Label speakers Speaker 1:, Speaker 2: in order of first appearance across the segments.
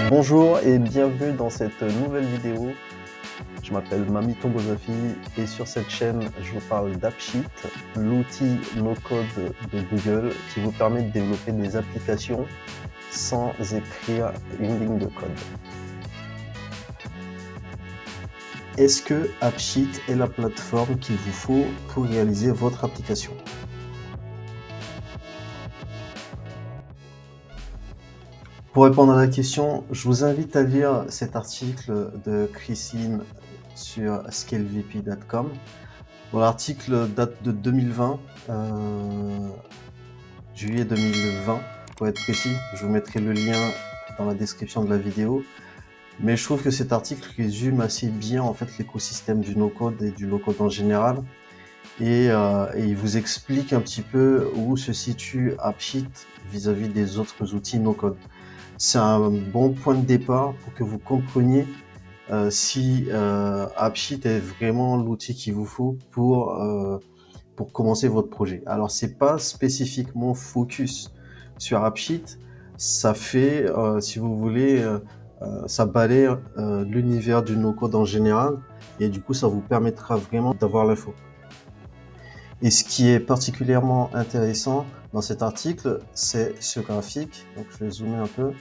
Speaker 1: Bonjour et bienvenue dans cette nouvelle vidéo. Je m'appelle Mami Tombozafi et sur cette chaîne, je vous parle d'AppSheet, l'outil no-code de Google qui vous permet de développer des applications sans écrire une ligne de code. Est-ce que AppSheet est la plateforme qu'il vous faut pour réaliser votre application? Pour répondre à la question, je vous invite à lire cet article de Chris Hinn sur scalevp.com. Bon, l'article date de 2020, juillet 2020 pour être précis. Je vous mettrai le lien dans la description de la vidéo. Mais je trouve que cet article résume assez bien en fait l'écosystème du no-code et du low-code en général. Et il vous explique un petit peu où se situe AppSheet vis-à-vis des autres outils no-code. C'est un bon point de départ pour que vous compreniez si AppSheet est vraiment l'outil qu'il vous faut pour commencer votre projet. Alors c'est pas spécifiquement focus sur AppSheet, ça fait, si vous voulez, ça balaye l'univers du no-code en général et du coup ça vous permettra vraiment d'avoir l'info. Et ce qui est particulièrement intéressant dans cet article, c'est ce graphique. Donc je vais zoomer un peu.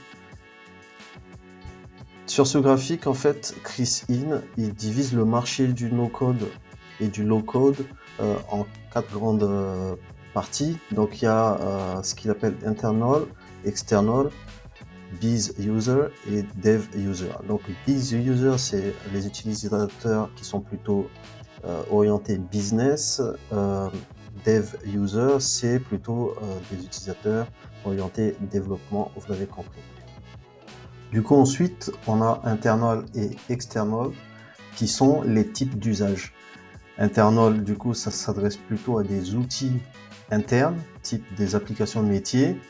Speaker 1: Sur ce graphique, en fait, Chris Hinn, il divise le marché du no-code et du low-code en 4 grandes parties. Donc il y a ce qu'il appelle internal, external, biz user et dev user. Donc biz user, c'est les utilisateurs qui sont plutôt orientés business. Dev user, c'est plutôt des utilisateurs orientés développement, vous l'avez compris. Du coup, ensuite, on a internal et external qui sont les types d'usage. Internal, du coup, ça s'adresse plutôt à des outils internes, type des applications métiers.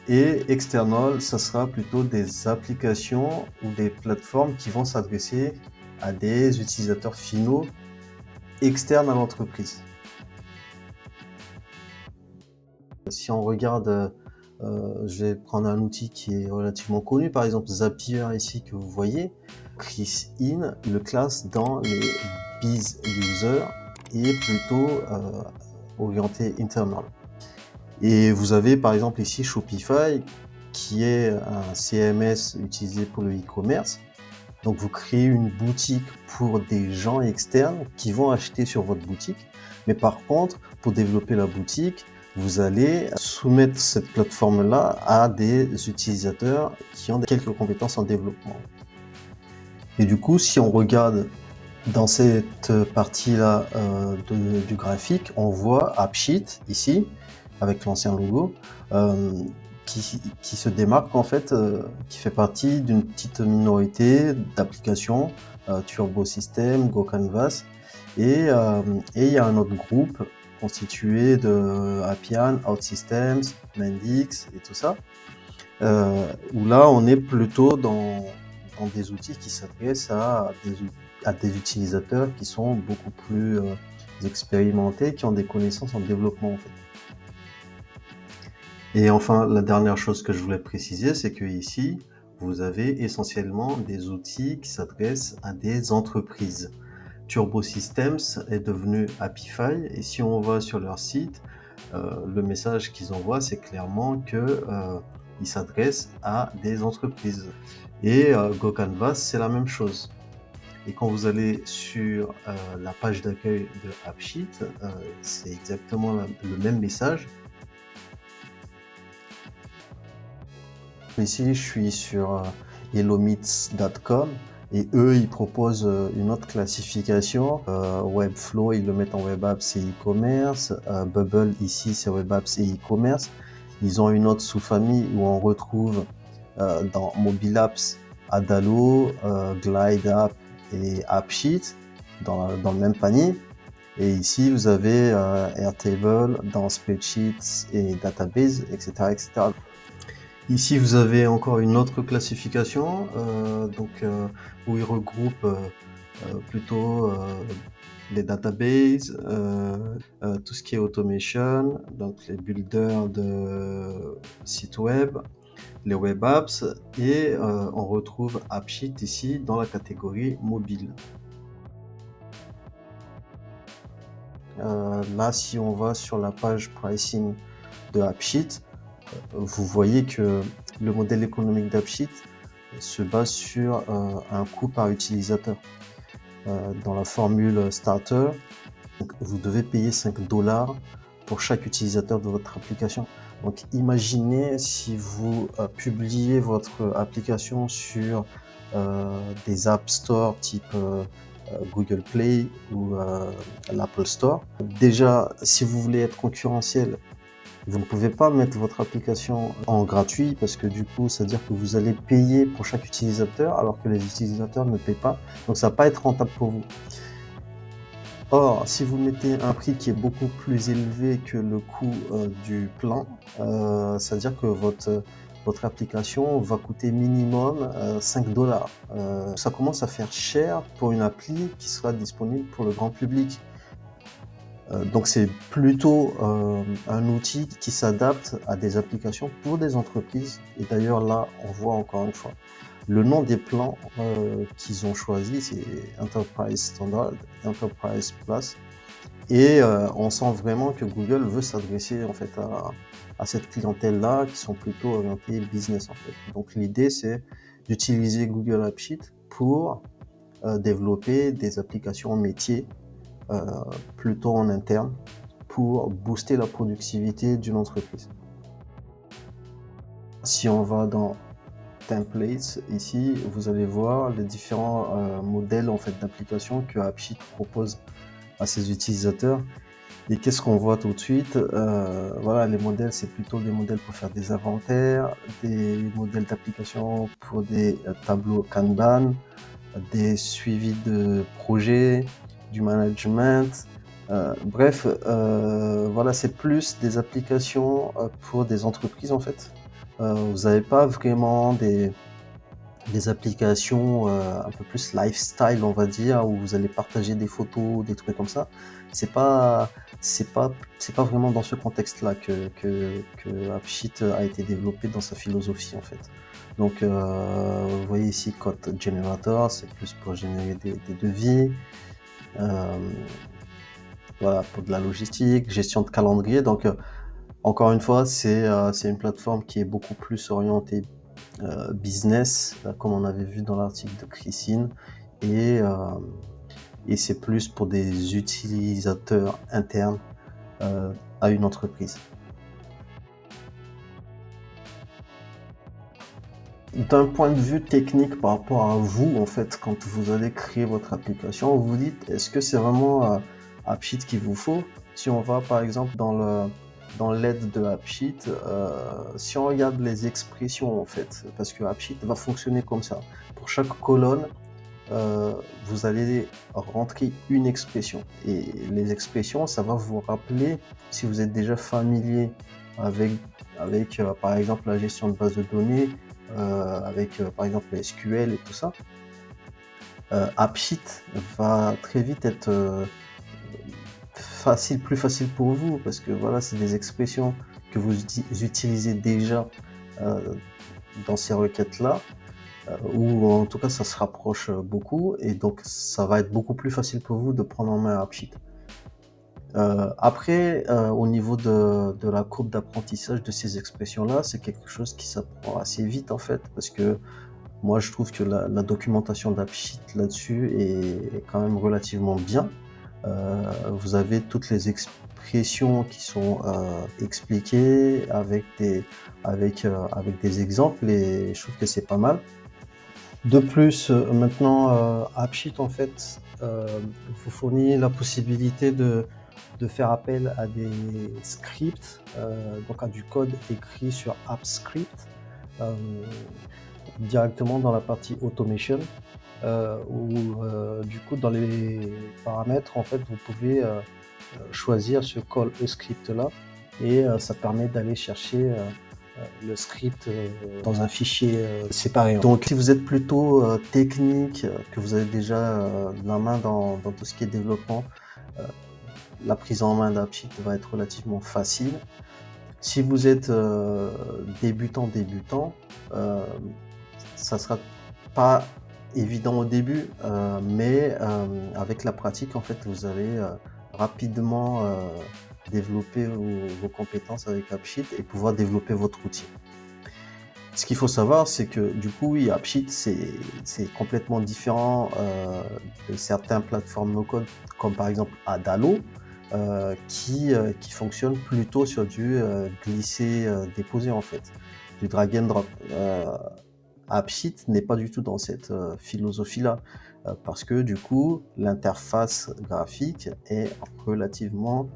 Speaker 1: Et external, ça sera plutôt des applications ou des plateformes qui vont s'adresser à des utilisateurs finaux externes à l'entreprise. Si on regarde, je vais prendre un outil qui est relativement connu, par exemple Zapier ici que vous voyez. Chris Hinn le classe dans les biz users et plutôt orienté internal. Et vous avez par exemple ici Shopify qui est un CMS utilisé pour le e-commerce. Donc vous créez une boutique pour des gens externes qui vont acheter sur votre boutique. Mais par contre, pour développer la boutique, vous allez soumettre cette plateforme-là à des utilisateurs qui ont quelques compétences en développement. Et du coup, si on regarde dans cette partie-là du graphique, on voit AppSheet ici, avec l'ancien logo, qui se démarque en fait, qui fait partie d'une petite minorité d'applications, Turbo System, GoCanvas, et il y a un autre groupe constitué de Appian, OutSystems, Mendix et tout ça, où là on est plutôt dans des outils qui s'adressent à des utilisateurs qui sont beaucoup plus expérimentés, qui ont des connaissances en développement en fait. Et enfin, la dernière chose que je voulais préciser, c'est que ici, vous avez essentiellement des outils qui s'adressent à des entreprises. Turbo Systems est devenu Appify et si on va sur leur site, le message qu'ils envoient, c'est clairement que ils s'adressent à des entreprises. Et GoCanvas, c'est la même chose. Et quand vous allez sur la page d'accueil de AppSheet, c'est exactement le même message. Ici, je suis sur hellomeets.com et eux, ils proposent une autre classification. Webflow, ils le mettent en web apps et e-commerce. Bubble, ici, c'est web apps et e-commerce. Ils ont une autre sous-famille où on retrouve dans mobile apps, Adalo, Glide App et AppSheet dans le même panier. Et ici, vous avez Airtable dans Spreadsheets et Database, etc., etc. Ici, vous avez encore une autre classification, où ils regroupent plutôt les databases, tout ce qui est automation, donc les builders de sites web, les web apps et on retrouve AppSheet ici dans la catégorie mobile. Là, si on va sur la page pricing de AppSheet, vous voyez que le modèle économique d'AppSheet se base sur un coût par utilisateur. Dans la formule starter, donc, vous devez payer 5 $ pour chaque utilisateur de votre application. Donc imaginez si vous publiez votre application sur des App Store type Google Play ou l'Apple Store. Déjà, si vous voulez être concurrentiel, vous ne pouvez pas mettre votre application en gratuit parce que du coup, ça veut dire que vous allez payer pour chaque utilisateur alors que les utilisateurs ne paient pas. Donc ça ne va pas être rentable pour vous. Or, si vous mettez un prix qui est beaucoup plus élevé que le coût du plan, ça veut dire que votre application va coûter minimum 5 $. Ça commence à faire cher pour une appli qui sera disponible pour le grand public. Donc c'est plutôt un outil qui s'adapte à des applications pour des entreprises. Et d'ailleurs là, on voit encore une fois le nom des plans qu'ils ont choisi, c'est Enterprise Standard, Enterprise Plus. Et on sent vraiment que Google veut s'adresser en fait à cette clientèle-là qui sont plutôt orientées business en fait. Donc l'idée c'est d'utiliser Google AppSheet pour développer des applications métiers plutôt en interne pour booster la productivité d'une entreprise. Si on va dans Templates, ici, vous allez voir les différents modèles en fait, d'applications que AppSheet propose à ses utilisateurs. Et qu'est-ce qu'on voit tout de suite? Voilà, les modèles, c'est plutôt des modèles pour faire des inventaires, des modèles d'application pour des tableaux Kanban, des suivis de projets, du management. Bref, voilà, c'est plus des applications pour des entreprises en fait. Vous n'avez pas vraiment des applications un peu plus lifestyle, on va dire, où vous allez partager des photos, des trucs comme ça. C'est pas vraiment dans ce contexte-là que AppSheet a été développé dans sa philosophie en fait. Donc vous voyez ici Code Generator, c'est plus pour générer des devis. Voilà, pour de la logistique, gestion de calendrier. Donc encore une fois, c'est une plateforme qui est beaucoup plus orientée business, comme on avait vu dans l'article de Christine, et c'est plus pour des utilisateurs internes à une entreprise. D'un point de vue technique par rapport à vous, en fait, quand vous allez créer votre application, vous vous dites, est-ce que c'est vraiment AppSheet qu'il vous faut? Si on va par exemple dans l'aide de AppSheet, si on regarde les expressions en fait, parce que AppSheet va fonctionner comme ça. Pour chaque colonne, vous allez rentrer une expression. Et les expressions, ça va vous rappeler, si vous êtes déjà familier avec par exemple la gestion de base de données, avec par exemple le SQL et tout ça, AppSheet va très vite être plus facile pour vous parce que voilà, c'est des expressions que vous utilisez déjà dans ces requêtes-là, ou en tout cas ça se rapproche beaucoup et donc ça va être beaucoup plus facile pour vous de prendre en main AppSheet. Après, au niveau de la courbe d'apprentissage de ces expressions-là, c'est quelque chose qui s'apprend assez vite en fait, parce que moi je trouve que la documentation d'AppSheet là-dessus est quand même relativement bien. Vous avez toutes les expressions qui sont expliquées avec des exemples et je trouve que c'est pas mal. De plus, maintenant, AppSheet en fait vous fournit la possibilité de faire appel à des scripts, donc à du code écrit sur AppScript, directement dans la partie automation, où du coup dans les paramètres en fait vous pouvez choisir ce call script là et ça permet d'aller chercher le script dans un fichier séparé. Donc si vous êtes plutôt technique, que vous avez déjà de la main dans tout ce qui est développement, la prise en main d'AppSheet va être relativement facile. Si vous êtes débutant, ça sera pas évident au début, mais avec la pratique, en fait, vous allez rapidement développer vos compétences avec AppSheet et pouvoir développer votre outil. Ce qu'il faut savoir, c'est que du coup, oui, AppSheet, c'est complètement différent de certaines plateformes no-code, comme par exemple Adalo, qui fonctionne plutôt sur du glisser-déposer en fait, du drag and drop. AppSheet n'est pas du tout dans cette philosophie-là, parce que du coup, l'interface graphique est relativement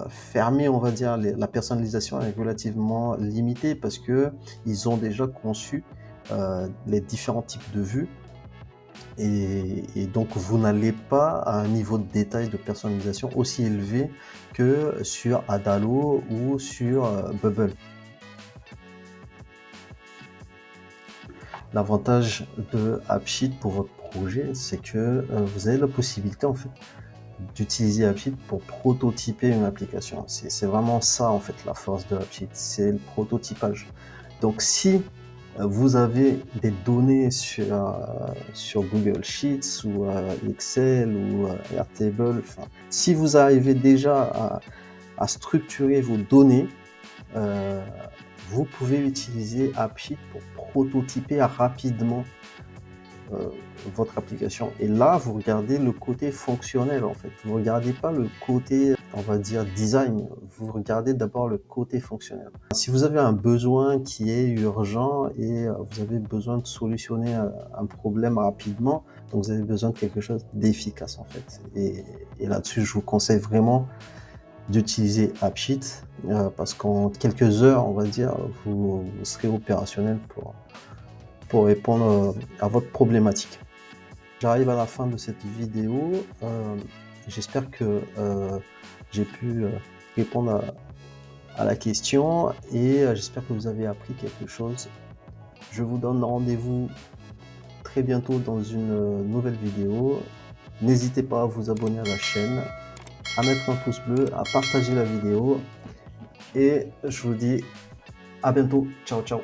Speaker 1: fermée, on va dire. La personnalisation est relativement limitée parce que ils ont déjà conçu les différents types de vues et donc vous n'allez pas à un niveau de détail de personnalisation aussi élevé que sur Adalo ou sur Bubble. L'avantage de AppSheet pour votre projet, c'est que vous avez la possibilité en fait d'utiliser AppSheet pour prototyper une application. C'est vraiment ça en fait la force de AppSheet, c'est le prototypage. Donc si vous avez des données sur Google Sheets ou Excel ou Airtable, enfin, si vous arrivez déjà à structurer vos données, vous pouvez utiliser AppSheet pour prototyper rapidement votre application. Et là, vous regardez le côté fonctionnel en fait. Vous regardez pas le côté, on va dire, design. Vous regardez d'abord le côté fonctionnel. Si vous avez un besoin qui est urgent et vous avez besoin de solutionner un problème rapidement, donc vous avez besoin de quelque chose d'efficace en fait. Et là-dessus, je vous conseille vraiment d'utiliser AppSheet parce qu'en quelques heures, on va dire, vous serez opérationnel pour répondre à votre problématique. J'arrive à la fin de cette vidéo. J'espère que j'ai pu répondre à la question et j'espère que vous avez appris quelque chose. Je vous donne rendez-vous très bientôt dans une nouvelle vidéo. N'hésitez pas à vous abonner à la chaîne, à mettre un pouce bleu, à partager la vidéo et je vous dis à bientôt. Ciao, ciao.